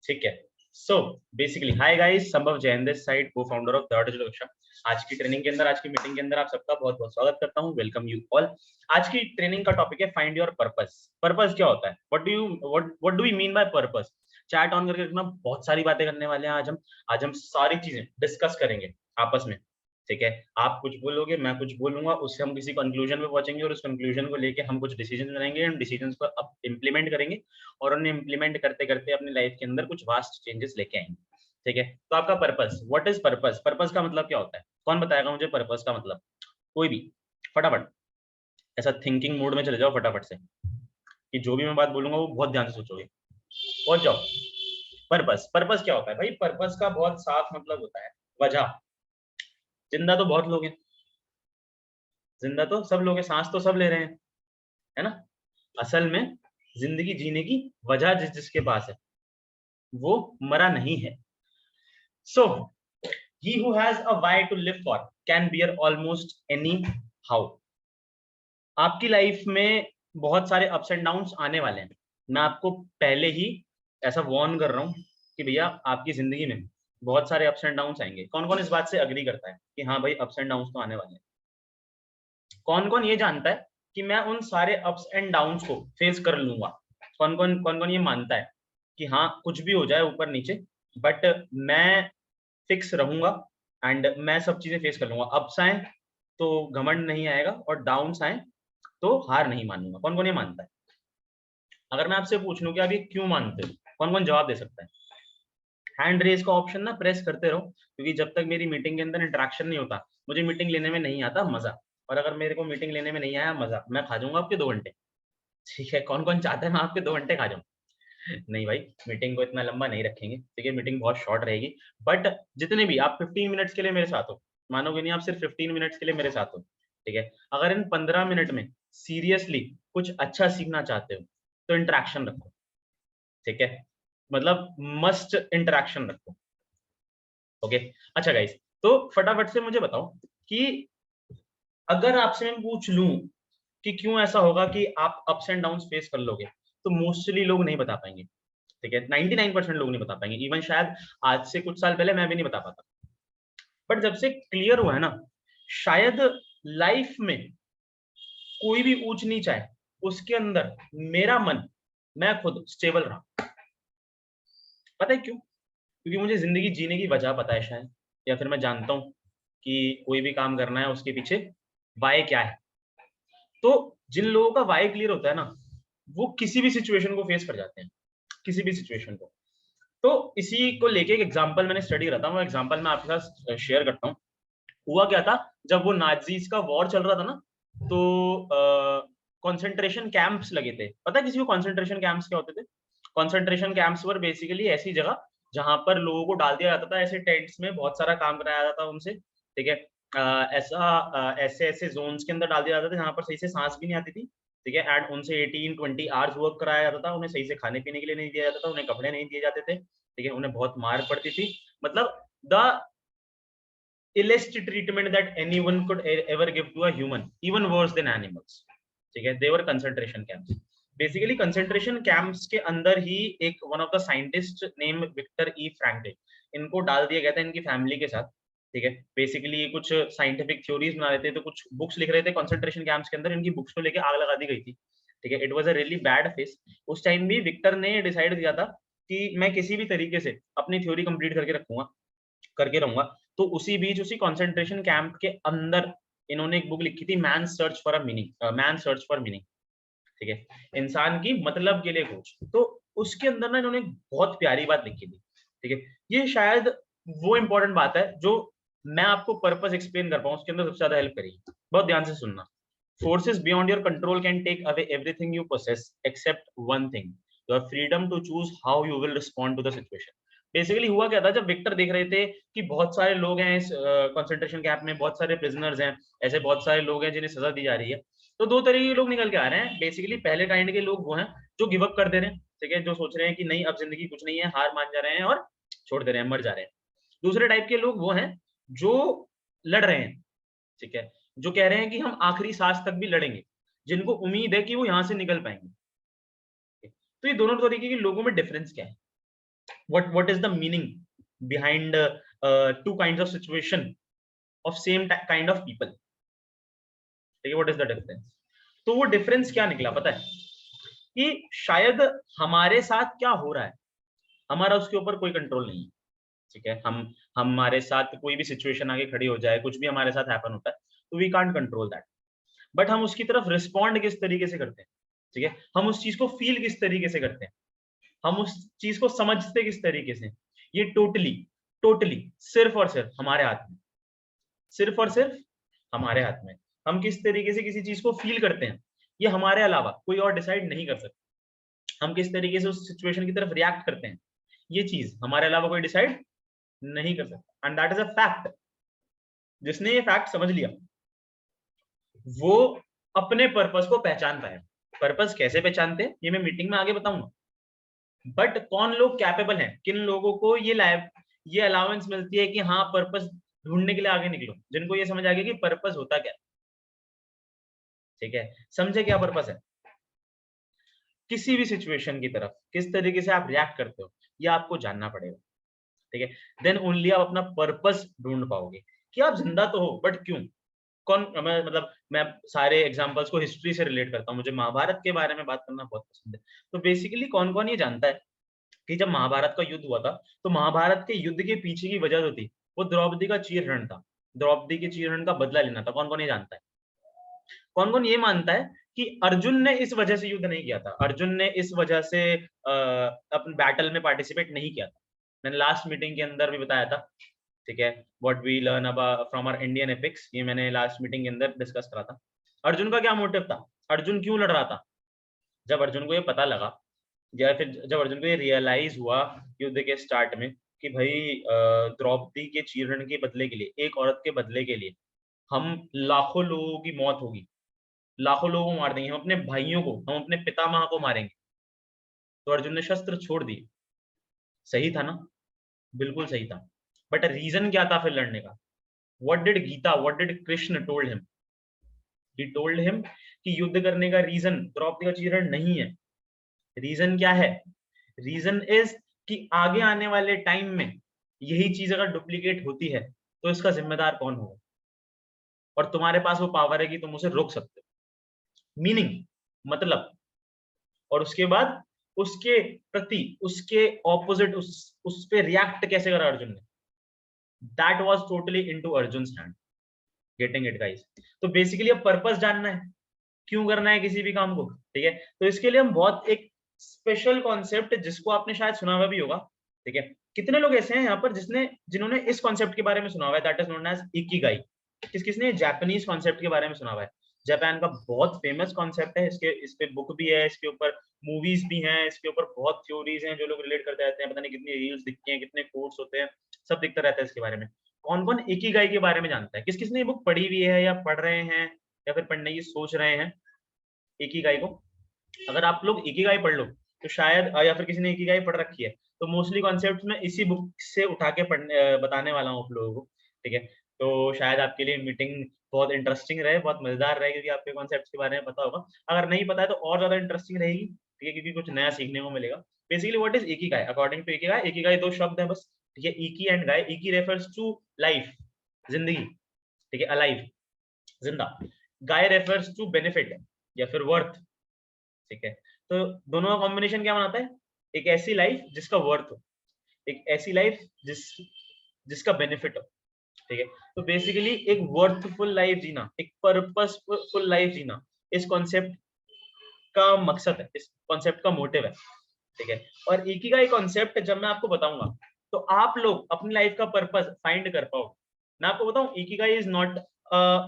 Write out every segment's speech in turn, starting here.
ठीक है। So basically hi guys, संभव जैन दिस साइड, को फाउंडर ऑफ द डिजिटल कक्षा। आज की ट्रेनिंग के अंदर, आज की मीटिंग के अंदर आप सबका बहुत बहुत स्वागत करता हूं। Welcome you all. आज की ट्रेनिंग का टॉपिक है फाइंड योर पर्पस। पर्पस क्या होता है? What do we mean by purpose? Chat on करके रखना, बहुत सारी बातें करने वाले हैं आज हम सारी चीजें डिस्कस करेंगे आपस में। ठीक है, आप कुछ बोलोगे, मैं कुछ बोलूंगा, उससे हम किसी कंक्लूजन पे पहुंचेंगे और उस कंक्लूजन को लेके हम कुछ डिसीजन बनाएंगे, हम डिसीजंस को अब इम्प्लीमेंट करेंगे और उन्हें इम्प्लीमेंट करते करते अपनी लाइफ के अंदर कुछ वास्ट चेंजेस लेके आएंगे। ठीक है, तो आपका purpose, what is purpose? Purpose का मतलब क्या होता है? कौन बताएगा मुझे पर्पस का मतलब? कोई भी फटाफट ऐसा थिंकिंग मोड में चले जाओ फटाफट से, कि जो भी मैं बात बोलूंगा वो बहुत ध्यान से सोचोगे। पहुंच जाओ। पर्पस, पर्पस क्या होता है भाई? पर्पस का बहुत साफ मतलब होता है वजह। जिंदा तो बहुत लोग हैं, जिंदा तो सब लोग हैं, सांस तो सब ले रहे हैं, है ना? असल में जिंदगी जीने की वजह जिसके पास है वो मरा नहीं है। सो he who has a why to live for can bear almost any how। आपकी लाइफ में बहुत सारे अप्स एंड डाउन्स आने वाले हैं। मैं आपको पहले ही ऐसा वार्न कर रहा हूं कि भैया आपकी जिंदगी में बहुत सारे अप्स एंड डाउन्स आएंगे। कौन कौन इस बात से अग्री करता है कि हाँ भाई अप्स एंड डाउन्स तो आने वाले हैं? कौन कौन ये जानता है कि मैं उन सारे अप्स एंड डाउन्स को फेस कर लूंगा? कौन कौन ये मानता है कि हाँ कुछ भी हो जाए ऊपर नीचे, बट मैं फिक्स रहूंगा एंड मैं सब चीजें फेस कर लूंगा। अप्स आए तो घमंड नहीं आएगा और डाउन्स आए तो हार नहीं मानूंगा। कौन कौन ये मानता है? अगर मैं आपसे पूछ लूं कि आप ये क्यों मानते हो, कौन कौन जवाब दे सकता है? हैंड रेज का ऑप्शन ना प्रेस करते रहो, क्योंकि जब तक मेरी मीटिंग के अंदर इंटरेक्शन नहीं होता, मुझे मीटिंग लेने में नहीं आता मजा। और अगर मेरे को मीटिंग लेने में नहीं आया मजा, मैं खा जाऊंगा आपके 2 घंटे। ठीक है, कौन कौन चाहता है मैं आपके 2 घंटे खा जाऊं? नहीं भाई, मीटिंग को इतना लंबा नहीं रखेंगे। ठीक है, मीटिंग बहुत शॉर्ट रहेगी। बट जितने भी आप 15 मिनट्स के लिए मेरे साथ हो, मानोगे नहीं, आप सिर्फ 15 मिनट्स के लिए मेरे साथ हो। ठीक है, अगर इन 15 मिनट में सीरियसली कुछ अच्छा सीखना चाहते हो तो इंटरेक्शन रखो। ठीक है, मतलब मस्ट इंटरेक्शन रखो। ओके, अच्छा गाइस, तो फटाफट से मुझे बताओ कि अगर आपसे मैं पूछ लूं कि क्यों ऐसा होगा कि आप अप्स एंड डाउन्स फेस कर लोगे, तो मोस्टली लोग नहीं बता पाएंगे। ठीक है, 99% लोग नहीं बता पाएंगे। इवन शायद आज से कुछ साल पहले मैं भी नहीं बता पाता। बट जब से क्लियर हुआ है ना, शायद लाइफ में कोई भी ऊंच नीच आए, उसके अंदर मेरा मन, मैं खुद स्टेबल रहा। पता है क्यों? क्योंकि मुझे जिंदगी जीने की वजह पता है शायद, या फिर मैं जानता हूं कि कोई भी काम करना है उसके पीछे वाई क्या है। तो जिन लोगों का वाई क्लियर होता है ना, वो किसी भी सिचुएशन को फेस कर जाते हैं, किसी भी सिचुएशन को। तो इसी को लेके एक एग्जांपल मैंने स्टडी करा था, वो एग्जांपल मैं आपके साथ शेयर करता हूँ। हुआ क्या था, जब वो नाजीज का वॉर चल रहा था ना, तो कंसंट्रेशन कैंप्स लगे थे। पता है किसी को कंसंट्रेशन कैंप्स क्या होते थे? कंसंट्रेशन कैंप्स वर बेसिकली ऐसी जगह जहां पर लोगों को डाल दिया जाता था, ऐसे टेंट्स में बहुत सारा काम कराया जाता था उनसे। ठीक है, ऐसे ऐसे जोन्स के अंदर डाल दिया जाता था जहां पर सही से सांस भी नहीं आती थी। ठीक है, एंड उनसे 18-20 आवर्स वर्क कराया जाता था, उन्हें सही से खाने पीने के लिए नहीं दिया जाता था, उन्हें कपड़े नहीं दिए जाते थे। ठीक है, उन्हें बहुत मार पड़ती थी। मतलब the illest treatment that anyone could ever give to a human, even worse than animals. ठीक है, they were concentration camps. Basically concentration camps के अंदर ही एक one of the scientist name Victor E Franklin, इनको डाल दिया गया था इनकी फैमिली के साथ। ठीक है, बेसिकली कुछ साइंटिफिक थ्योरीज बना रहे थे, तो कुछ बुक्स लिख रहे थे कंसेंट्रेशन कैंप्स के अंदर, इनकी बुक्स को लेके आग लगा दी गई थी। ठीक है, it was a really bad face. उस टाइम भी विक्टर ने डिसाइड किया था कि मैं किसी भी तरीके से अपनी थ्योरी कंप्लीट करके रखूंगा, करके रहूंगा। तो उसी बीच, उसी कंसंट्रेशन कैंप के अंदर इन्होंने एक बुक लिखी थी, man search for a meaning, man search for meaning. ठीक है, इंसान की मतलब के लिए खोज। तो उसके अंदर ना इन्होंने बहुत प्यारी बात लिखी थी। ठीक है, ये शायद वो इंपॉर्टेंट बात है जो मैं आपको पर्पस एक्सप्लेन कर पाऊं, उसके अंदर सबसे ज्यादा हेल्प करेगी। बहुत ध्यान से सुनना। Forces beyond your control can take away everything you possess except one thing, your freedom to choose how you will respond to the situation. Basically हुआ क्या था, जब विक्टर देख रहे थे कि बहुत सारे लोग हैं इस कंसंट्रेशन कैंप में, बहुत सारे प्रिजनर्स हैं, ऐसे बहुत सारे लोग हैं जिन्हें सजा दी जा रही है, तो दो तरीके के लोग निकल के आ रहे हैं। बेसिकली पहले काइंड के लोग वो हैं जो गिव अप कर दे रहे हैं। ठीक है, जो सोच रहे हैं कि नहीं अब जिंदगी कुछ नहीं है, हार मान जा रहे हैं और छोड़ दे रहे हैं, मर जा रहे हैं। दूसरे टाइप के लोग वो हैं जो लड़ रहे हैं। ठीक है, जो कह रहे हैं कि हम आखिरी सांस तक भी लड़ेंगे, जिनको उम्मीद है कि वो यहां से निकल पाएंगे। तो ये दोनों तरीके के लोगों में डिफरेंस क्या है? what is the meaning behind two kinds of situation of same kind of people, ठीक है, what is the difference? तो वो डिफरेंस क्या निकला पता है कि शायद हमारे साथ क्या हो रहा है हमारा उसके ऊपर कोई कंट्रोल नहीं है, ठीक है, हम हमारे साथ कोई भी सिचुएशन आगे खड़ी हो जाए, कुछ भी हमारे साथ हैपन होता है तो we can't control that, but हम उसकी तरफ रिस्पॉन्ड किस तरीके से करते हैं, ठीक है, हम उस चीज को फील किस तरीके से करते हैं, हम उस चीज को समझते किस तरीके से, ये टोटली टोटली सिर्फ और सिर्फ हमारे हाथ में, सिर्फ और सिर्फ हमारे हाथ में, हम किस तरीके से किसी चीज को फील करते हैं ये हमारे अलावा कोई और डिसाइड नहीं कर सकता, हम किस तरीके से उस सिचुएशन की तरफ रिएक्ट करते हैं ये चीज हमारे अलावा कोई डिसाइड नहीं कर सकता, and that is a fact. जिसने ये फैक्ट समझ लिया वो अपने पर्पस को पहचान पाया। पर्पस कैसे पहचानते हैं ये मैं मीटिंग में आगे बताऊंगा, बट कौन लोग कैपेबल हैं, किन लोगों को ये अलाउंस मिलती है कि हाँ पर्पस ढूंढने के लिए आगे निकलो, जिनको ये समझ आ गया कि पर्पस होता क्या, ठीक है, समझे क्या पर्पस है, किसी भी सिचुएशन की तरफ किस तरीके से आप रिएक्ट करते हो ये आपको जानना पड़ेगा, ठीक है, देन ओनली आप अपना पर्पस ढूंढ पाओगे कि आप जिंदा तो हो बट क्यों, कौन मतलब मैं सारे एग्जांपल्स को हिस्ट्री से रिलेट करता हूँ, मुझे महाभारत के बारे में बात करना बहुत पसंद है। तो बेसिकली कौन कौन ये जानता है कि जब महाभारत का युद्ध हुआ था तो महाभारत के युद्ध के पीछे की वजह जो थी वो द्रौपदी का चीरहरण था, द्रौपदी के चीरहरण का बदला लेना था, कौन कौन ये जानता है, कौन कौन ये मानता है कि अर्जुन ने इस वजह से युद्ध नहीं किया था, अर्जुन ने इस वजह से अपने बैटल में पार्टिसिपेट नहीं किया था, मैंने लास्ट मीटिंग के अंदर भी बताया था, ठीक है, what we learn about from our Indian epics, ये मैंने लास्ट मीटिंग के अंदर डिस्कस करा था। अर्जुन का क्या मोटिव था, अर्जुन क्यों लड़ रहा था, जब अर्जुन को ये पता लगा या फिर जब अर्जुन को ये रियलाइज हुआ युद्ध के स्टार्ट में कि भाई द्रौपदी के चीरहरण के बदले के लिए, एक औरत के बदले के लिए हम लाखों लोगों की मौत होगी, लाखों लोगों को मार देंगे, हम अपने भाइयों को, हम अपने पितामह को मारेंगे, तो अर्जुन ने शस्त्र छोड़ दिए, सही था ना, बिल्कुल सही था, बट रीजन क्या था फिर लड़ने का, what did Gita, what did Krishna told him, he told him कि युद्ध करने का रीजन द्रौपदी का चीरहरण नहीं है, रीजन क्या है, रीजन इज कि आगे आने वाले टाइम में यही चीज अगर डुप्लीकेट होती है तो इसका जिम्मेदार कौन होगा, और तुम्हारे पास वो पावर है कि तुम उसे रोक सकते हो, मीनिंग मतलब, और उसके बाद उसके प्रति उसके ऑपोजिट उस पे रिएक्ट कैसे करा अर्जुन ने, that was totally into Arjun's hand, getting it guys. तो बेसिकली अब पर्पस जानना है, क्यों करना है किसी भी काम को, ठीक है, तो इसके लिए हम बहुत एक स्पेशल कॉन्सेप्ट जिसको आपने शायद सुना हुआ भी होगा, ठीक है, कितने लोग ऐसे हैं यहाँ पर जिन्होंने इस कॉन्सेप्ट के बारे में सुना हुआ है, that is known as ikigai, किसने जापानीज कॉन्सेप्ट के बारे में सुना हुआ है, जापान का बहुत फेमस कॉन्सेप्ट है, इस पे बुक भी है, इसके ऊपर मूवीज भी हैं, इसके ऊपर बहुत थ्योरीज हैं, जो लोग रिलेट करते रहते हैं, पता नहीं कितनी रील्स दिखती हैं, कितने कोर्स होते हैं, सब दिखता रहता है इसके बारे में। कौन कौन इकिगाई के बारे में जानता है, किस किसने ये बुक पढ़ी हुई है या पढ़ रहे हैं या फिर पढ़ने की सोच रहे हैं इकिगाई को, अगर आप लोग इकिगाई पढ़ लो तो शायद, या फिर किसी ने इकिगाई पढ़ रखी है तो मोस्टली कॉन्सेप्ट में इसी बुक से उठा के बताने वाला हूँ आप लोगों को, ठीक है, तो शायद आपके लिए मीटिंग बहुत इंटरेस्टिंग रहे, बहुत मजेदार रहे, क्योंकि आपके कॉन्सेप्ट के बारे में पता होगा, अगर नहीं पता है तो और ज्यादा इंटरेस्टिंग रहेगी, ठीक है, क्योंकि कुछ नया सीखने को मिलेगा। Basically what is ikigai, according to ikigai, ikigai दो शब्द है बस, ठीक है, इकी एंड गाई, इकी रेफर्स टू लाइफ, जिंदगी, ठीक है, अलाइव, जिंदा, गाय रेफर्स टू बेनिफिट या फिर वर्थ, ठीक है, तो दोनों का कॉम्बिनेशन क्या बनाता है, एक ऐसी लाइफ जिसका वर्थ हो, एक ऐसी लाइफ जिसका बेनिफिट हो, ठीक है, तो बेसिकली एक वर्थफुल लाइफ जीना, एक पर्पसफुल लाइफ जीना, इस कॉन्सेप्ट का मकसद है, इस कॉन्सेप्ट का मोटिव है, ठीक है, और इकिगाई कॉन्सेप्ट जब मैं आपको बताऊंगा तो आप लोग अपनी लाइफ का पर्पस फाइंड कर पाओ। मैं आपको बताऊं Ikigai is not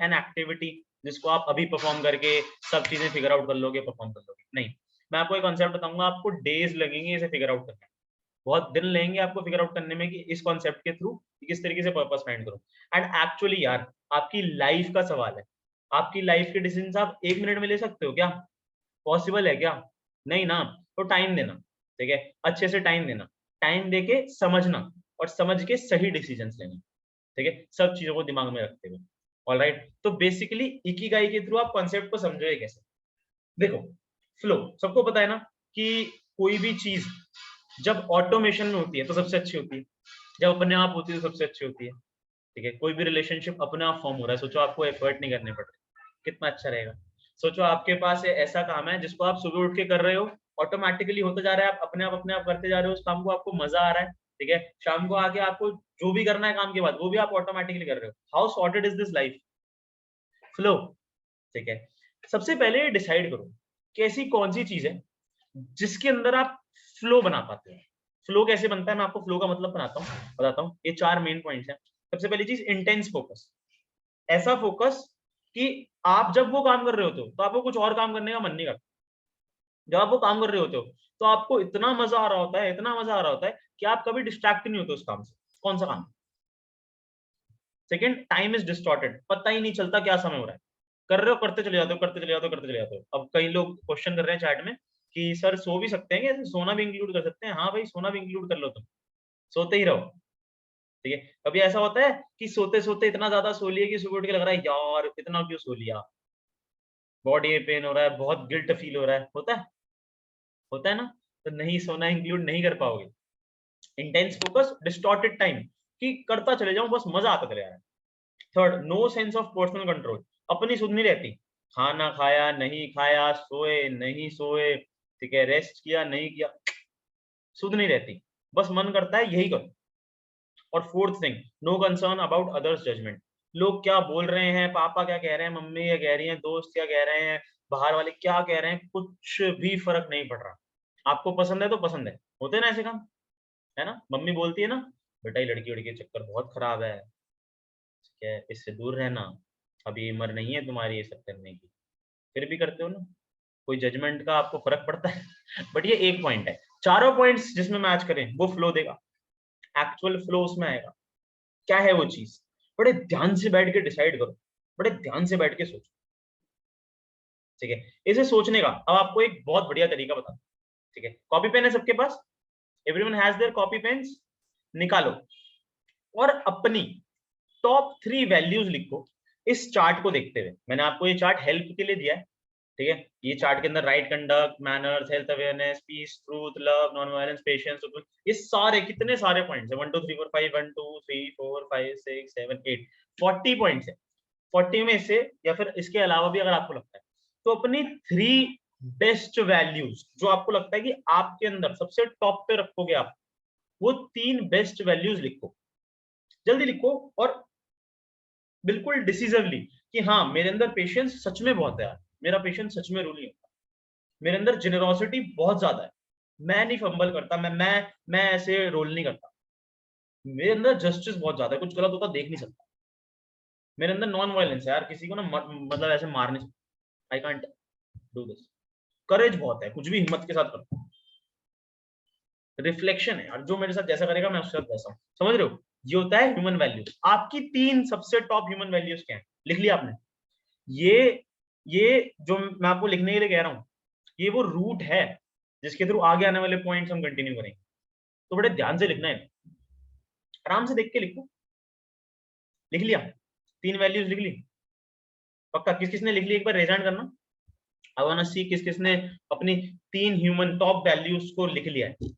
an activity जिसको आप अभी परफॉर्म करके सब चीजें फिगर आउट कर लोगे, परफॉर्म कर लोगे, नहीं, मैं आपको एक कॉन्सेप्ट बताऊंगा, आपको डेज लगेंगे इसे फिगर आउट करने, बहुत दिन लेंगे आपको फिगर आउट करने में कि इस कॉन्सेप्ट के थ्रू किस तरीके से पर्पस फाइंड करो, एंड एक्चुअली यार आपकी लाइफ का सवाल है, आपकी लाइफ के डिसीजन आप 1 मिनट में ले सकते हो क्या, पॉसिबल है क्या, नहीं ना, तो टाइम देना, ठीक है, अच्छे से टाइम देना, टाइम देके समझना और समझ के सही डिसीजंस लेना, ठीक है, सब चीजों को दिमाग में रखते हुए, ऑलराइट, तो बेसिकली इकिगाई के थ्रू आप कॉन्सेप्ट को समझोगे कैसे, देखो फ्लो सबको पता है ना कि कोई भी चीज जब ऑटोमेशन में होती है तो सबसे अच्छी होती है, जब अपने आप होती है तो सबसे अच्छी होती है। ठीक है, कोई भी रिलेशनशिप अपने आप फॉर्म हो रहा है, सोचो आपको एफर्ट नहीं करने पड़ रहे, कितना अच्छा रहेगा। सोचो आपके पास ऐसा काम है जिसको आप सुबह उठ के कर रहे हो, ऑटोमेटिकली होता जा रहा है, आप अपने आप करते जा रहे हो, उस काम को आपको मजा आ रहा है। ठीक है, शाम को आके आपको जो भी करना है काम के बाद वो भी आप ऑटोमेटिकली कर रहे हो। How sorted is this life, flow. ठीक है, सबसे पहले डिसाइड करो कि ऐसी कौन सी चीज है जिसके अंदर आप फ्लो बना पाते हो। फ्लो कैसे बनता है, मैं आपको फ्लो का मतलब बताता हूँ। ये 4 मेन पॉइंट्स हैं। सबसे पहली चीज, इंटेंस फोकस। ऐसा फोकस कि आप जब वो काम कर रहे होते हो तो आपको कुछ और काम करने का मन नहीं करता। जब आप वो काम कर रहे होते हो तो आपको इतना मजा आ रहा होता है, इतना मजा आ रहा होता है कि आप कभी डिस्ट्रैक्ट नहीं होते उस काम से। कौन सा काम? सेकंड, टाइम इज डिस्टॉर्टेड, पता ही नहीं चलता क्या समय हो रहा है। कर रहे हो, करते चले जाते हो, करते चले जाते हो, करते चले जाते हो। अब कई लोग क्वेश्चन कर रहे हैं चैट में कि सर सो भी सकते हैं क्या, सोना भी इंक्लूड कर सकते हैं? हाँ भाई, सोना भी इंक्लूड कर लो, तुम सोते ही रहो। ठीक है, कभी ऐसा होता है कि सोते सोते इतना ज्यादा सो लिए कि सुबह उठ के लग रहा है यार इतना क्यों सो लिया, बॉडी में पेन हो रहा है, बहुत गिल्ट फील हो रहा है, होता है ना? तो नहीं, सोना इंक्लूड नहीं कर पाओगे। इंटेंस फोकस, डिस्टॉर्टेड टाइम, कि करता चले जाऊं, बस मजा आता चले आ रहा है। Third, no sense of personal control, अपनी सुध नहीं रहती। खाना खाया नहीं खाया, सोए नहीं सोए, ठीक है, रेस्ट किया नहीं किया, सुध नहीं रहती, बस मन करता है यही करो। और fourth thing, no concern about others judgement, लोग क्या बोल रहे हैं, पापा क्या कह रहे हैं, मम्मी क्या कह रही हैं, दोस्त क्या कह रहे हैं, बाहर वाले क्या कह रहे हैं, कुछ भी फर्क नहीं पड़ रहा। आपको पसंद है तो पसंद है, होते हैं ना ऐसे काम, है ना? मम्मी बोलती है ना, बेटा ये लड़की वड़की के चक्कर बहुत खराब है, ठीक है, इससे दूर रहना, अभी उम्र नहीं है तुम्हारी ये सब करने की, फिर भी करते हो ना। कोई जजमेंट का आपको फर्क पड़ता है? बट ये एक पॉइंट है, चारों पॉइंट्स जिसमें मैच करें वो फ्लो देगा, एक्चुअल फ्लो उसमें आएगा। क्या है वो चीज? बड़े ध्यान से बैठ के डिसाइड करो, बड़े ध्यान से बैठ के सोचो। ठीक है, इसे सोचने का अब आपको एक बहुत बढ़िया तरीका बता। ठीक है, कॉपी पेन है सबके पास? Everyone has their copy pens? निकालो और अपनी टॉप 3 वैल्यूज लिखो इस चार्ट को देखते हुए। मैंने आपको ये चार्ट हेल्प के लिए दिया है। ठीक है, ये चार्ट के अंदर right conduct, manners, health awareness, peace, truth, love, non violence, patience, ये सारे कितने सारे पॉइंट्स है, 1 2 3 4 5, 1 2 3 4 5 6 7 8, 40 पॉइंट्स है। 40 में से या फिर इसके अलावा भी अगर आपको लगता है तो अपनी 3 बेस्ट वैल्यूज जो आपको लगता है कि आपके अंदर सबसे टॉप पे रखोगे आप, वो 3 बेस्ट वैल्यूज लिखो, जल्दी लिखो। और बिल्कुल डिसिसिवली कि हाँ मेरे अंदर पेशेंस सच में बहुत है यार, मेरा पेशेंस सच में रूल नहीं होता, मेरे अंदर जेनरोसिटी बहुत ज्यादा है, मैं नहीं फंबल करता, मैं ऐसे रोल नहीं करता, मेरे अंदर जस्टिस बहुत ज्यादा है, कुछ गलत होता देख नहीं सकता, मेरे अंदर नॉन वायलेंस है यार, किसी को ना मतलब ऐसे मार नहीं सकता, आई कांट डू दिस, करेज बहुत है, कुछ भी हिम्मत के साथ करता हूँ, रिफ्लेक्शन है यार, जो मेरे साथ जैसा करेगा मैं उसके साथ वैसा हूँ, समझ रहे हो? ये होता है ह्यूमन वैल्यूज। आपकी 3 सबसे टॉप ह्यूमन वैल्यूज क्या है, लिख लिया आपने? ये ये जो मैं आपको लिखने के लिए कह रहा हूँ, ये वो रूट है जिसके थ्रू आगे आने वाले पॉइंट्स हम कंटिन्यू करेंगे। तो बड़े ध्यान से लिखना है, आराम से देख के लिखो। लिख लिया? 3 वैल्यूज लिख ली? पक्का? किस किसने लिख ली एक बार रेज हैंड करना। आई वांट टू सी किस किसने अपनी 3 ह्यूमन टॉप वैल्यूज को लिख लिया है।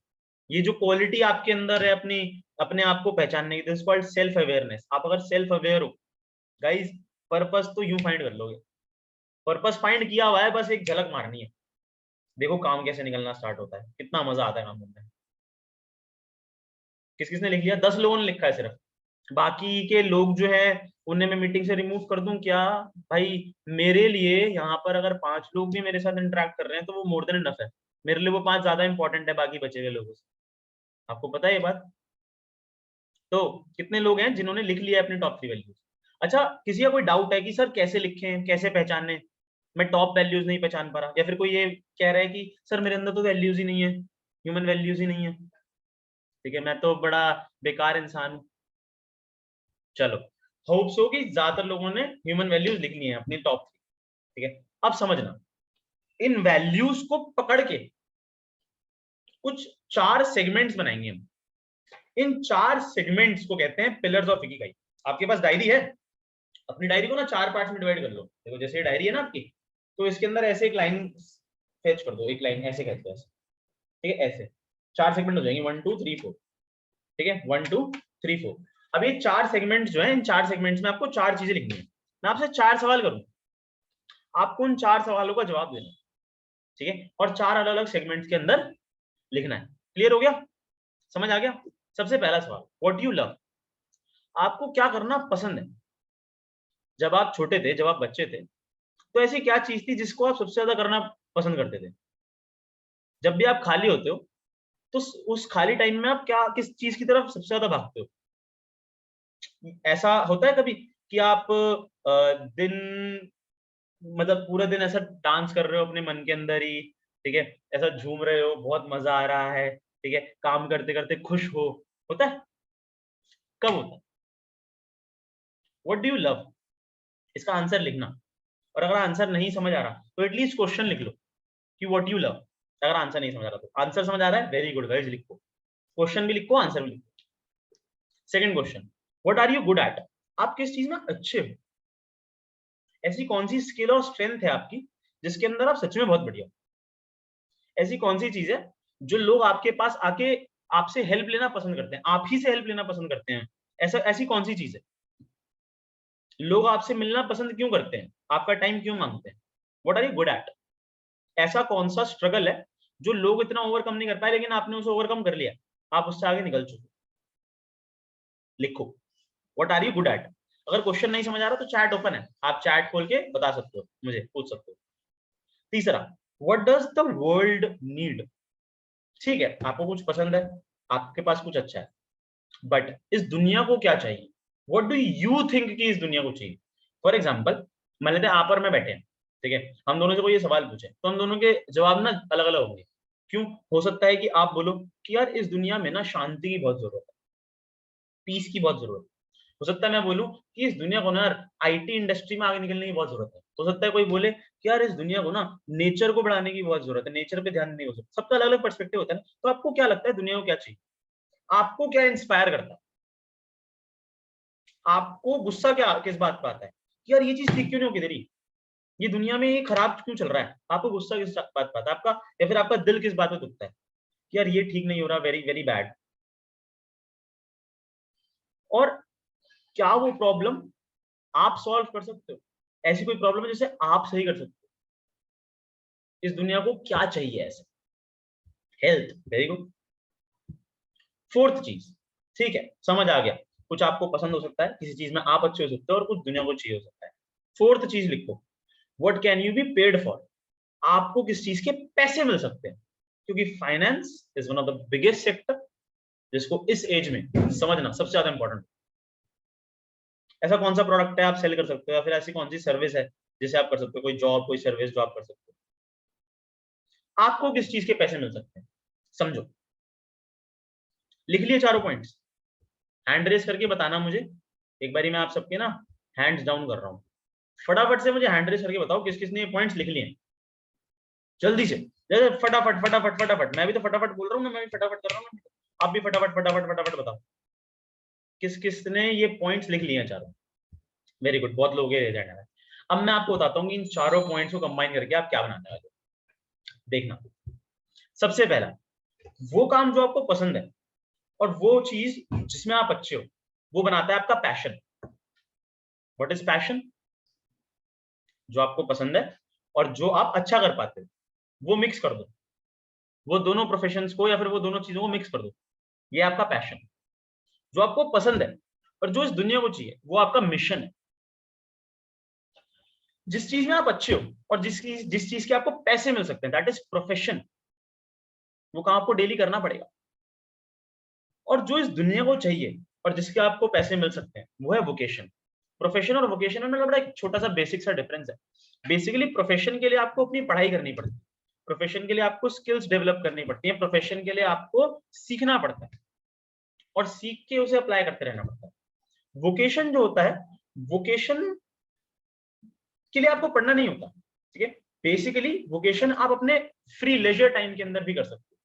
ये जो क्वालिटी आपके अंदर है अपनी, अपने आप को पहचानने की, दिस कॉल्ड सेल्फ अवेयरनेस। आप अगर सेल्फ अवेयर हो गाइस, पर्पस तो यूं फाइंड कर लोगे, पर्पस फाइंड किया हुआ है, बस एक झलक मारनी है। देखो काम कैसे निकलना स्टार्ट होता है, कितना मजा आता है काम करने में। किस किसने लिख लिया? 10 लोगों ने लिखा है सिर्फ, बाकी के लोग जो है उन्हें मैं मीटिंग से रिमूव कर दूं क्या? भाई मेरे लिए यहाँ पर अगर 5 लोग भी मेरे साथ इंटरेक्ट कर रहे हैं तो वो मोर देन इनफ है, मेरे लिए वो 5 ज्यादा इंपॉर्टेंट है बाकी बचे हुए लोगों से। आपको पता है ये बात? तो कितने लोग हैं जिन्होंने लिख लिया है अपने टॉप 3 वैल्यूज? अच्छा, किसी का कोई डाउट है कि सर कैसे लिखें, कैसे पहचाने, मैं टॉप वैल्यूज नहीं पहचान पा रहा, या फिर कोई ये कह रहा है कि सर मेरे अंदर तो वैल्यूज ही नहीं है, ह्यूमन वैल्यूज ही नहीं है, ठीक है, मैं तो बड़ा बेकार इंसान हूँ। चलो, होप सो कि ज्यादातर लोगों ने ह्यूमन वैल्यूज लिख ली है अपनी टॉप 3। ठीक है, अब समझना, इन वैल्यूज को पकड़ के कुछ 4 सेगमेंट्स बनाएंगे हम। इन 4 सेगमेंट्स को कहते हैं पिलर्स ऑफ इकिगाई। आपके पास डायरी है? अपनी डायरी को ना 4 पार्ट्स में डिवाइड कर लो। देखो जैसे ये डायरी है ना आपकी, तो इसके अंदर ऐसे एक लाइन फेच कर दो, एक लाइन ऐसे कहते हैं, ठीक है, ऐसे। 4 सेगमेंट हो जाएंगे, 1 2 3 4, ठीक है, 1 2 3 4। अब ये 4 सेगमेंट्स जो है, इन 4 सेगमेंट्स में आपको 4 चीजें लिखनी है। मैं आपसे 4 सवाल करूं, आपको उन 4 सवालों का जवाब देना है, ठीक है, और 4 अलग अलग सेगमेंट्स के अंदर लिखना है। क्लियर हो गया, समझ आ गया? सबसे पहला सवाल, व्हाट यू लव, आपको क्या करना पसंद है? जब आप छोटे थे, जब आप बच्चे थे, तो ऐसी क्या चीज थी जिसको आप सबसे ज्यादा करना पसंद करते थे? जब भी आप खाली होते हो, तो उस खाली टाइम में आप क्या, किस चीज की तरफ सबसे ज्यादा भागते हो? ऐसा होता है कभी कि आप दिन, मतलब पूरा दिन ऐसा डांस कर रहे हो अपने मन के अंदर ही, ठीक है, ऐसा झूम रहे हो, बहुत मजा आ रहा है, ठीक है, काम करते करते खुश हो, होता है? कब होता है? व्हाट डू यू लव, इसका आंसर लिखना। और अगर आंसर नहीं समझ आ रहा तो एटलीस्ट क्वेश्चन लिख लो कि व्हाट यू लव। अगर आंसर नहीं समझ आ रहा, तो आंसर समझ आ रहा है, वेरी गुड गाइस, लिखो, क्वेश्चन भी लिखो, आंसर भी लिखो। Second question, what are you good at, आप किस चीज में अच्छे हो? ऐसी कौन सी स्किल और स्ट्रेंथ है आपकी जिसके अंदर आप सच में बहुत बढ़िया हो? ऐसी कौन सी चीज है जो लोग आपके पास आके आपसे हेल्प लेना पसंद करते हैं, आप ही से हेल्प लेना पसंद करते हैं? ऐसा, ऐसी कौन सी चीज है? लोग आपसे मिलना पसंद क्यों करते हैं, आपका टाइम क्यों मांगते हैं? What are you good at, ऐसा कौन सा स्ट्रगल है जो लोग इतना ओवरकम नहीं कर पाए, लेकिन आपने उसे ओवरकम कर लिया, आप उससे आगे निकल चुके? लिखो, what are you good at. अगर क्वेश्चन नहीं समझ आ रहा तो चैट ओपन है, आप चैट खोल के बता सकते हो, मुझे पूछ सकते हो। तीसरा, what does the world need, ठीक है, आपको कुछ पसंद है, आपके पास कुछ अच्छा है, बट इस दुनिया को क्या चाहिए? व्हाट डू यू थिंक कि इस दुनिया को चाहिए? फॉर एग्जाम्पल, मान लेते हैं आप और मैं बैठे हैं, ठीक है, हम दोनों से कोई ये सवाल पूछे, तो हम दोनों के जवाब ना अलग अलग होंगे। क्यों? हो सकता है कि आप बोलो कि यार इस दुनिया में ना शांति की बहुत जरूरत है, पीस की बहुत जरूरत है। हो सकता है मैं बोलूं कि इस दुनिया को ना यार आईटी इंडस्ट्री में आगे निकलने की बहुत जरूरत है। हो सकता है कोई बोले कि यार इस दुनिया को ना नेचर को बढ़ाने की बहुत जरूरत है, नेचर पे ध्यान नहीं हो सकता। सबका अलग अलग पर्सपेक्टिव होता है ना। तो आपको क्या लगता है दुनिया को क्या चाहिए? आपको क्या इंस्पायर करता है? आपको गुस्सा क्या किस बात पे आता है कि यार ये चीज ठीक क्यों नहीं होगी तेरी, ये दुनिया में ये खराब क्यों चल रहा है? आपको गुस्सा किस बात पे आता है आपका, या फिर आपका दिल किस बात पे दुखता है कि यार ये ठीक नहीं हो रहा, वेरी वेरी बैड? और क्या वो प्रॉब्लम आप सॉल्व कर सकते हो? ऐसी कोई प्रॉब्लम है जिसे आप सही कर सकते हो? इस दुनिया को क्या चाहिए ऐसे? Health, very good. फोर्थ चीज, ठीक है, समझ आ गया, कुछ आपको पसंद हो सकता है, किसी चीज में आप अच्छे हो सकते हो, और कुछ दुनिया को चाहिए हो सकता है। फोर्थ चीज लिखो, what can you be paid for, आपको किस चीज के पैसे मिल सकते हैं? क्योंकि finance is one of the biggest sector जिसको इस एज में समझना सबसे ज्यादा इंपॉर्टेंट। ऐसा कौन सा प्रोडक्ट है आप सेल कर सकते हो, या फिर ऐसी कौन सी सर्विस है जिसे आप कर सकते हो, कोई जॉब, कोई सर्विस जो आप कर सकते हो? आपको किस चीज के पैसे मिल सकते हैं, समझो। लिख लिए चारों पॉइंट्स? हैंड रेस करके बताना मुझे, एक बारी मैं आप सबके ना हैंड्स डाउन कर रहा हूँ, फटाफट से मुझे हैंड रेस करके बताओ किस किसने ये पॉइंट्स लिख लिए हैं, जल्दी से। जैसे फटाफट फटाफट फटाफट, मैं भी तो फटाफट बोल रहा हूँ ना, मैं भी फटाफट कर रहा हूँ ना, आप भी फटाफट फटाफट फटाफट बताओ किस किसने ये पॉइंट्स लिख लिए हैं चारों। वेरी गुड, बहुत लोग हैं एजेंडा में। अब मैं आपको बताता हूँ कि इन चारों पॉइंट्स को कंबाइन करके आप क्या बनाने वाले हो। देखना, सबसे पहला, वो काम जो आपको पसंद है और वो चीज जिसमें आप अच्छे हो, वो बनाता है आपका पैशन। What is passion? जो आपको पसंद है और जो आप अच्छा कर पाते हो, वो मिक्स कर दो, वो दोनों प्रोफेशंस को या फिर वो दोनों चीजों को मिक्स कर दो, ये आपका पैशन। जो आपको पसंद है और जो इस दुनिया को चाहिए, वो आपका मिशन है। जिस चीज में आप अच्छे हो और जिस चीज के आपको पैसे मिल सकते हैं, दैट इज प्रोफेशन। वो काम आपको डेली करना पड़ेगा। और जो इस दुनिया को चाहिए और जिसके आपको पैसे मिल सकते हैं, वो है वोकेशन। प्रोफेशन और वोकेशन में बड़ा एक छोटा सा बेसिक सा डिफरेंस है। बेसिकली प्रोफेशन के लिए आपको अपनी पढ़ाई करनी पड़ती है, प्रोफेशन के लिए आपको स्किल्स डेवलप करनी पड़ती है, प्रोफेशन के लिए आपको सीखना पड़ता है और सीख के उसे अप्लाई करते रहना पड़ता है। वोकेशन जो होता है, वोकेशन के लिए आपको पढ़ना नहीं होता, ठीक है। बेसिकली वोकेशन आप अपने फ्री लेजर टाइम के अंदर भी कर सकते हो,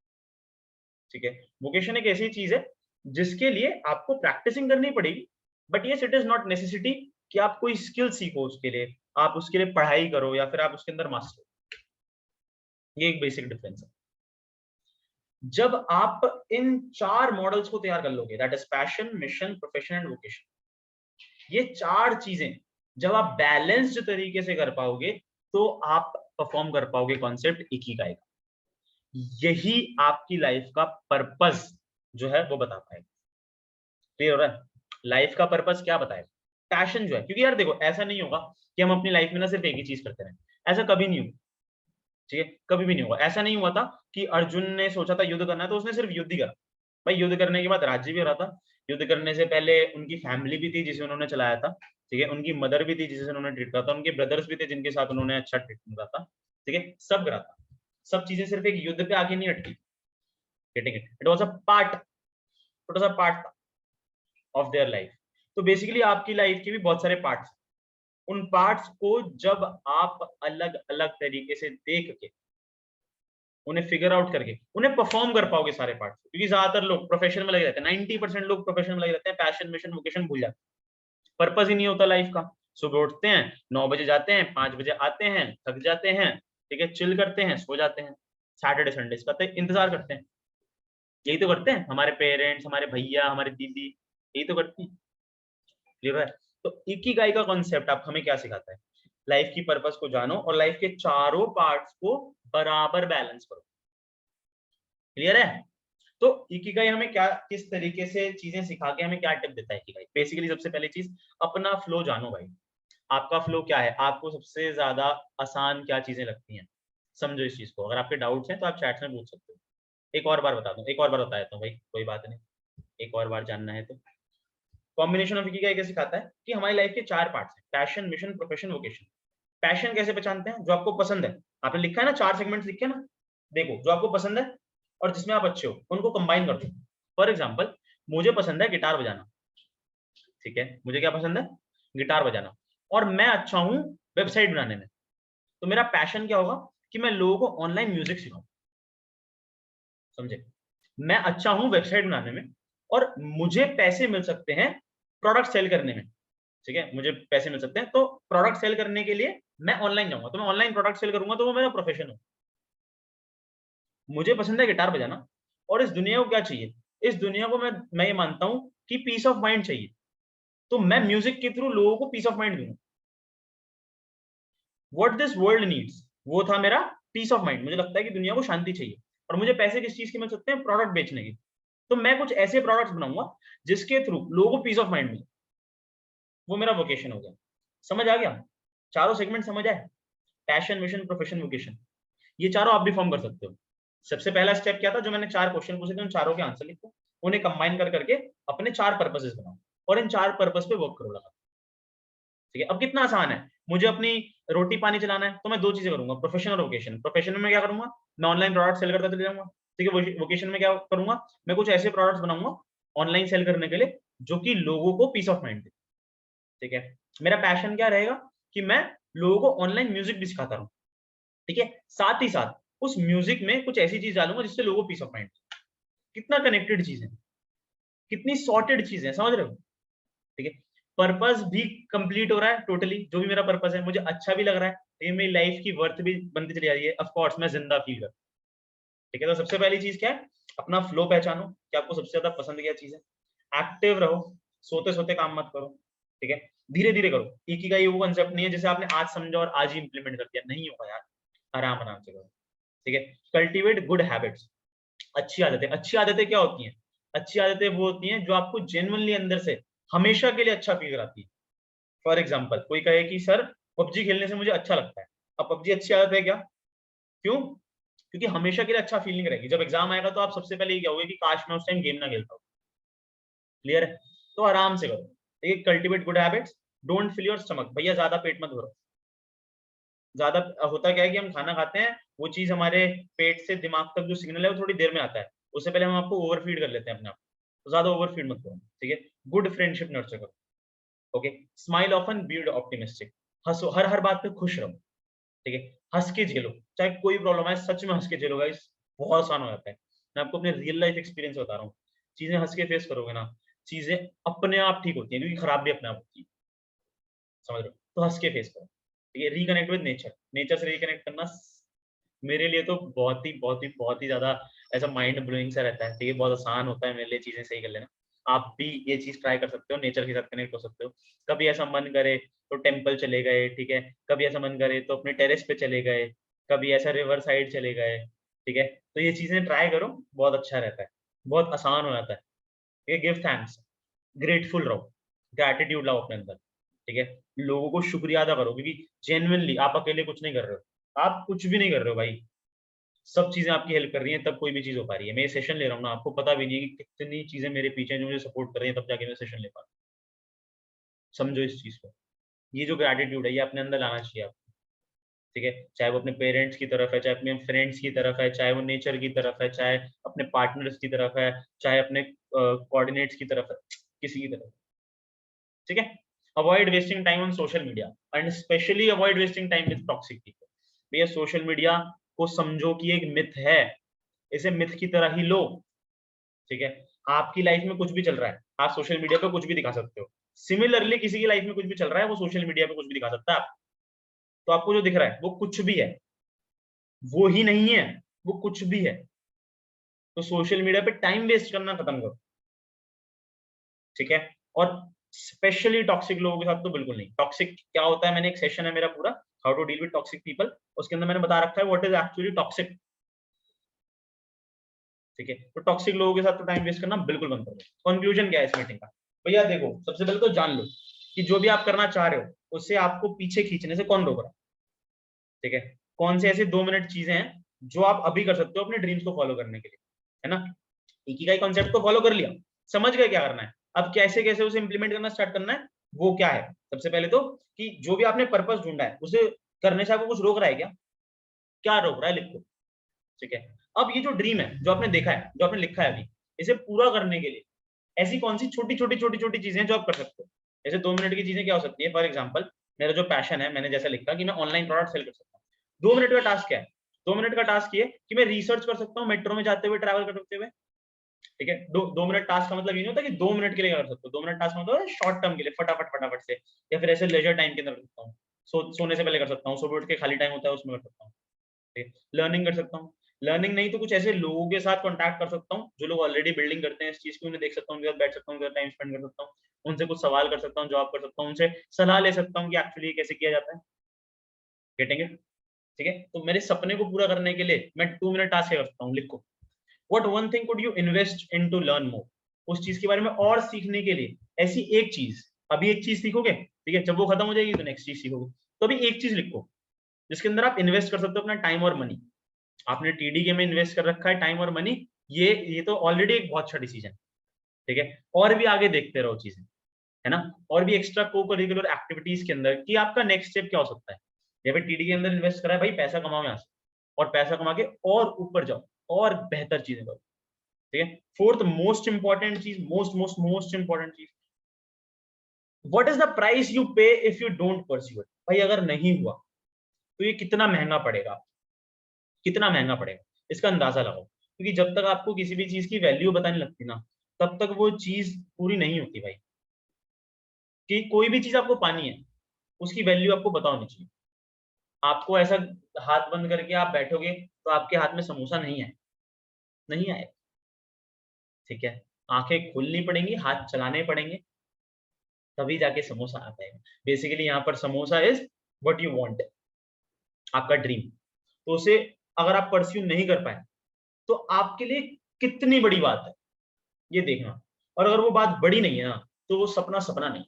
ठीक है। वोकेशन एक ऐसी चीज है जिसके लिए आपको प्रैक्टिसिंग करनी पड़ेगी, but yes it is not necessity कि आप कोई स्किल सीखो उसके लिए, आप उसके लिए पढ़ाई करो या फिर आप उसके अंदर मास्टर हो। ये एक बेसिक डिफरेंस है। जब आप इन 4 मॉडल्स को तैयार कर लोगे, that is passion, mission, profession and vocation, ये 4 चीजें जब आप बैलेंस्ड तरीके से कर पाओगे तो आप परफॉर्म कर पाओगे कॉन्सेप्ट इकिगाई का। यही आपकी लाइफ का पर्पस जो है वो बता पाएगा। क्लियर हो रहा है? लाइफ का पर्पस क्या बताएगा? पैशन जो है, क्योंकि यार देखो ऐसा नहीं होगा कि हम अपनी लाइफ में ना सिर्फ एक ही चीज करते रहें, ऐसा कभी नहीं होगा। ठीक है, कभी भी नहीं होगा। ऐसा नहीं हुआ था कि अर्जुन ने सोचा था युद्ध करना है तो उसने सिर्फ युद्ध ही करा। भाई युद्ध करने के बाद राज्य भी हो रहा था, युद्ध करने से पहले उनकी फैमिली भी थी जिसे उन्होंने चलाया था। ठीक है, उनकी मदर भी थी जिसे उन्होंने ट्रीट करा था, उनके ब्रदर्स भी थे जिनके साथ उन्होंने अच्छा ट्रीटमेंट करा था। ठीक है, सब करा था। सब चीजें सिर्फ एक युद्ध पे आके नहीं अटकी। Getting it? It was a part, छोटा सा पार्ट ऑफ देयर लाइफ। तो बेसिकली आपकी लाइफ के भी बहुत सारे पार्ट्स, उन पार्ट्स को जब आप अलग अलग तरीके से देख के उन्हें फिगर आउट करके उन्हें परफॉर्म कर पाओगे सारे पार्ट्स। क्योंकि ज्यादातर लोग प्रोफेशन में लगे रहते हैं, 90% लोग प्रोफेशन में लगे रहते हैं, पैशन मिशन वोकेशन भूल जाते हैं, पर्पस ही नहीं होता लाइफ का। सुबह उठते हैं 9 बजे, जाते हैं 5 बजे, आते हैं थक जाते हैं, ठीक है, चिल करते हैं, सो जाते हैं, सैटरडे संडे का इंतजार करते हैं। यही तो करते हैं हमारे पेरेंट्स, हमारे भैया, हमारी दीदी, यही तो करते हैं। क्लियर है? तो इकिगाई का कॉन्सेप्ट आप हमें क्या सिखाता है? लाइफ की पर्पस को जानो और लाइफ के चारों पार्ट्स को बराबर बैलेंस करो। क्लियर है? तो इकिगाई हमें क्या, किस तरीके से चीजें सिखा के हमें क्या टिप देता है इकिगाई? बेसिकली सबसे पहली चीज, अपना फ्लो जानो भाई। आपका फ्लो क्या है? आपको सबसे ज्यादा आसान क्या चीजें लगती हैं? समझो इस चीज को। अगर आपके डाउट्स हैं तो आप चैट में पूछ सकते हो। एक और बार बता दूं, एक और बार बता देता हूँ भाई, कोई बात नहीं, एक और बार जानना है तो। कॉम्बिनेशन ऑफ इकिगाई क्या सिखाता है कि हमारी लाइफ के 4 पार्ट्स हैं, passion, mission, profession, vocation. Passion कैसे पहचानते हैं? जो आपको पसंद है, आपने लिखा है ना 4 सेगमेंट्स लिखे हैं ना, देखो जो आपको पसंद है और जिसमें आप अच्छे हो उनको कंबाइन कर दो। फॉर एग्जांपल, मुझे पसंद है गिटार बजाना। ठीक है, मुझे क्या पसंद है? गिटार बजाना। और मैं अच्छा हूं वेबसाइट बनाने में। तो मेरा पैशन क्या होगा कि मैं लोगों को ऑनलाइन म्यूजिक सिखाऊं। समझे? मैं अच्छा हूं वेबसाइट बनाने में और मुझे पैसे मिल सकते हैं प्रोडक्ट सेल करने में। ठीक है, मुझे पैसे मिल सकते हैं तो प्रोडक्ट सेल करने के लिए मैं ऑनलाइन जाऊंगा, तो मैं ऑनलाइन प्रोडक्ट सेल करूंगा, तो वो मेरा प्रोफेशन हो। मुझे पसंद है गिटार बजाना और इस दुनिया को क्या चाहिए? इस दुनिया को मैं ये मानता हूं कि पीस ऑफ माइंड चाहिए, तो मैं म्यूजिक के थ्रू लोगों को पीस ऑफ माइंड दूंगा। व्हाट दिस वर्ल्ड नीड्स, वो था मेरा पीस ऑफ माइंड। मुझे लगता है कि दुनिया को शांति चाहिए और मुझे पैसे किस चीज के मिल सकते हैं? प्रोडक्ट बेचने के। तो मैं कुछ ऐसे प्रोडक्ट्स बनाऊंगा जिसके थ्रू लोगों को पीस ऑफ माइंड मिले। वो मेरा वोकेशन हो गया। समझ आ गया? चारों सेगमेंट समझ आए? पैशन, मिशन, प्रोफेशन, वोकेशन, ये चारों आप भी फॉर्म कर सकते हो। सबसे पहला स्टेप क्या था? जो मैंने 4 क्वेश्चन पूछे थे उन चारों के आंसर लिखो, उन्हें कंबाइन कर करके अपने 4 पर्पसेस बनाओ और इन 4 पर्पस पे वर्क करो लगा। ठीक है, अब कितना आसान है। मुझे अपनी रोटी पानी चलाना है तो मैं 2 चीजें करूंगा, प्रोफेशन और वोकेशन। प्रोफेशन में मैं क्या करूंगा? मैं ऑनलाइन प्रोडक्ट सेल करता चले जाऊंगा। ठीक है, वोकेशन में क्या करूंगा? मैं कुछ ऐसे प्रोडक्ट्स बनाऊंगा ऑनलाइन सेल करने के लिए जो कि लोगों को पीस ऑफ माइंड दे। ठीक है, मेरा पैशन क्या रहेगा कि मैं लोगों को ऑनलाइन म्यूजिक भी सिखाता रहूं। ठीक है, साथ ही साथ उस म्यूजिक में कुछ ऐसी चीज डालूंगा जिससे लोगों को पीस ऑफ माइंड। कितना कनेक्टेड चीज है, कितनी सॉर्टेड चीज है, समझ रहे हो? ठीक है, पर्पस भी कंप्लीट हो रहा है टोटली। जो भी मेरा पर्पस है मुझे अच्छा भी लग रहा है, ये मेरी लाइफ की वर्थ भी बनती चली जा रही है, ऑफ कोर्स मैं जिंदा फील कर। ठीक है, तो सबसे पहली चीज क्या है? अपना फ्लो पहचानो कि आपको सबसे ज्यादा पसंद क्या चीज है। एक्टिव रहो, सोते सोते काम मत करो। ठीक है, धीरे धीरे करो। इकिगाई वो कंसेप्ट नहीं है जैसे आपने आज समझा और आज ही इंप्लीमेंट कर दिया, नहीं होगा यार। आराम आराम से करो। ठीक है, कल्टीवेट गुड हैबिट्स, अच्छी आदतें। अच्छी आदतें क्या होती हैं? अच्छी आदतें वो होती हैं जो आपको जेन्युइनली अंदर से हमेशा के लिए अच्छा फील कराती है। फॉर एग्जाम्पल, कोई कहे कि सर पबजी खेलने से मुझे अच्छा लगता है। अब पबजी अच्छी आदत है क्या? क्यों? क्योंकि हमेशा के लिए अच्छा फील नहीं करेगी। जब एग्जाम आएगा तो आप सबसे पहले ये कहोगे कि काश मैं उस टाइम गेम ना खेलता हूँ। क्लियर है? तो आराम से करो। ठीक है, cultivate good habits. Don't fill your stomach, भैया ज्यादा पेट मत भरो। ज्यादा होता क्या है कि हम खाना खाते हैं, वो चीज हमारे पेट से दिमाग तक जो सिग्नल है वो थोड़ी देर में आता है, उससे पहले हम आपको ओवरफीड कर लेते हैं अपने आप। तो ज्यादा ओवरफीड मत करो। ठीक है, गुड फ्रेंडशिप नर्चर करो। Okay, smile often, be optimistic. हंसो, हर हर बात पे खुश रहो। ठीक है, हंस के झेलो, चाहे कोई प्रॉब्लम है सच में हंस के झेलो गाइस, बहुत आसान हो जाता है। मैं आपको अपने रियल लाइफ एक्सपीरियंस बता रहा हूँ। चीजें हंस के फेस करोगे ना, चीजें अपने आप ठीक होती हैं, क्योंकि खराब भी अपने आप होती है। समझ रहे हो? तो हंस के फेस करो। ठीक है, रिकनेक्ट विद नेचर। नेचर से रिकनेक्ट करना मेरे लिए तो बहुत ही ज्यादा ऐसा माइंड ब्लोइंग सा रहता है, ठीक है, बहुत आसान होता है मेरे लिए चीजें सही कर लेना। आप भी ये चीज ट्राई कर सकते हो, नेचर के साथ कनेक्ट हो सकते हो। कभी ऐसा मन करे तो टेम्पल चले गए, ठीक है, कभी ऐसा मन करे तो अपने टेरेस पे चले गए, कभी ऐसा रिवर साइड चले गए, ठीक है। तो ये चीजें ट्राई करो, बहुत अच्छा रहता है, बहुत आसान हो जाता है, ठीक है। गिव थैंक्स, ग्रेटफुल रहो, ग्रैटिट्यूड लाओ अपने अंदर, ठीक है। लोगों को शुक्रिया अदा करो, क्योंकि जेन्युइनली आप अकेले कुछ नहीं कर रहे हो, आप कुछ भी नहीं कर रहे हो भाई, सब चीजें आपकी हेल्प कर रही हैं, तब कोई भी चीज हो पा रही है। मैं ये सेशन ले रहा हूँ ना, आपको पता भी नहीं है कि कितनी चीजें मेरे पीछे हैं जो मुझे सपोर्ट कर रही है, तब जाके मैं सेशन ले पा रहा हूँ। समझो इस चीज को, ये जो ग्रैटिट्यूड है ये अपने अंदर लाना चाहिए आपको, ठीक है। चाहे वो अपने पेरेंट्स की तरफ है, चाहे अपने फ्रेंड्स की तरफ है, चाहे वो नेचर की तरफ है, चाहे अपने पार्टनर्स की तरफ है, चाहे अपने कोऑर्डिनेट्स की तरफ है, किसी की तरफ, ठीक है। Avoid wasting time on social media and specially avoid wasting time with toxic people. भैया सोशल मीडिया को समझो कि एक मिथ है, इसे मिथ की तरह ही लो, ठीक है। आपकी लाइफ में कुछ भी चल रहा है, आप सोशल मीडिया पे कुछ भी दिखा सकते हो। सिमिलरली किसी की लाइफ में कुछ भी चल रहा है, वो सोशल मीडिया पे कुछ भी दिखा सकता है आप। तो आपको जो दिख रहा है वो कुछ भी है, वो ही नहीं है, वो कुछ भी है। तो सोशल मीडिया पे टाइम वेस्ट करना खत्म करो, ठीक है। और स्पेशली टॉक्सिक लोगों के साथ तो बिल्कुल नहीं। टॉक्सिक क्या होता है, मैंने एक सेशन है मेरा पूरा, how to deal with toxic people, उसके अंदर मैंने बता रखा है व्हाट इज एक्चुअली टॉक्सिक, ठीक है। तो टॉक्सिक लोगों के साथ तो टाइम वेस्ट करना बिल्कुल बंद करो। कंक्लूजन क्या है इस मीटिंग का, भैया देखो, सबसे पहले तो जान लो कि जो भी आप करना चाह रहे हो उससे आपको पीछे खींचने से कौन रोक रहा है, ठीक है। कौन से ऐसे 2 मिनट चीजें हैं जो आप अभी कर सकते हो अपने ड्रीम्स को फॉलो करने के लिए, है ना। इकिगाई कॉन्सेप्ट को फॉलो कर लिया, समझ गए क्या करना है, अब कैसे कैसे उसे इंप्लीमेंट करना स्टार्ट करना है। वो क्या है, सबसे पहले तो कि जो भी आपने पर्पस ढूंढा है उसे करने से आपको कुछ रोक रहा है क्या, क्या रोक रहा है, लिखो, ठीक है। अब ये जो ड्रीम है, जो आपने देखा है, जो आपने लिखा है अभी, इसे पूरा करने के लिए ऐसी कौन सी छोटी छोटी छोटी छोटी चीजें जो आप कर सकते हो। जैसे 2 मिनट की चीजें क्या हो सकती है, फॉर एग्जाम्पल मेरा जो पैशन है, मैंने जैसा लिखा कि मैं ऑनलाइन प्रोडक्ट सेल कर सकता हूँ। 2 मिनट का टास्क क्या है, 2 मिनट का टास्क ये कि मैं रिसर्च कर सकता हूँ मेट्रो में जाते हुए, ट्रैवल करते हुए, ठीक है। 2 मिनट टास्क का मतलब ये नहीं होता कि 2 मिनट के लिए कर सकते हो, 2 मिनट टास्क मतलब शॉर्ट टर्म के लिए फटाफट फटाफट से, या फिर ऐसे लेजर टाइम के अंदर कर सकता हूँ, सोने से पहले कर सकता हूँ, सुबह उठ के खाली टाइम होता है उसमें कर सकता हूँ, ठीक है। लर्निंग कर सकता हूँ, लर्निंग नहीं तो कुछ ऐसे लोगों के साथ कॉन्टैक्ट कर सकता हूँ जो लोग ऑलरेडी बिल्डिंग करते हैं इस चीज की, उन्हें देख सकता हूँ, उनके साथ बैठ सकता हूँ, उनके साथ टाइम स्पेंड कर सकता हूँ, उनसे कुछ सवाल कर सकता हूँ, जॉब कर सकता हूँ, उनसे सलाह ले सकता हूँ कि एक्चुअली कैसे किया जाता है, गेटिंग इट, ठीक है। तो मेरे सपने को पूरा करने के लिए मैं 2 मिनट टास्क कर सकता हूँ, लिखो what one thing could you invest in to learn more, उस चीज के बारे में और सीखने के लिए ऐसी एक चीज, अभी एक चीज सीखोगे, ठीक है, जब वो खत्म हो जाएगी तो नेक्स्ट चीज सीखोगे, तो अभी एक चीज लिखो जिसके अंदर आप इन्वेस्ट कर सकते हो अपना टाइम और मनी। आपने टीडीके में इन्वेस्ट कर रखा है टाइम और मनी, ये तो ऑलरेडी एक बहुत अच्छा डिसीजन, ठीक है। और भी आगे देखते रहो चीजें, है ना, और भी एक्स्ट्रा को करिकुलर एक्टिविटीज के अंदर कि आपका नेक्स्ट स्टेप क्या हो सकता है। जब टीडी के अंदर इन्वेस्ट करा है भाई, पैसा कमाओ यहाँ से, और पैसा कमा के और ऊपर जाओ और बेहतर चीजें करो, ठीक है। फोर्थ मोस्ट इंपॉर्टेंट चीज, मोस्ट मोस्ट मोस्ट इंपॉर्टेंट चीज, what is the price you pay if you don't pursue it. भाई अगर नहीं हुआ तो ये कितना महंगा पड़ेगा, कितना महंगा पड़ेगा, इसका अंदाजा लगाओ, क्योंकि जब तक आपको किसी भी चीज की वैल्यू पता नहीं लगती ना, तब तक वो चीज पूरी नहीं होती भाई। कि कोई भी चीज आपको पानी है, उसकी वैल्यू आपको पता होनी चाहिए। आपको ऐसा हाथ बंद करके आप बैठोगे तो आपके हाथ में समोसा नहीं है, नहीं आए, ठीक है। आंखें खोलनी पड़ेंगी, हाथ चलाने पड़ेंगे, तभी जाके समोसा आ पाएगा। बेसिकली यहाँ पर samosa is what you want, आपका ड्रीम। तो उसे अगर आप परस्यू नहीं कर पाए तो आपके लिए कितनी बड़ी बात है ये देखना, और अगर वो बात बड़ी नहीं है ना, तो वो सपना सपना नहीं।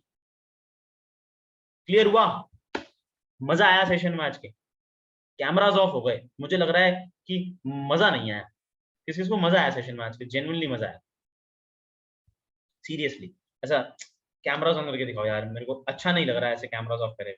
क्लियर हुआ, मजा आया सेशन में आज के, कैमराज ऑफ हो गए, मुझे लग रहा है कि मजा नहीं आया, किसी को मजा आया सेशन में आज के, जेन्युइनली मजा आया, सीरियसली। ऐसा कैमराज ऑन करके दिखाओ यार, मेरे को अच्छा नहीं लग रहा है ऐसे कैमराज ऑफ करे,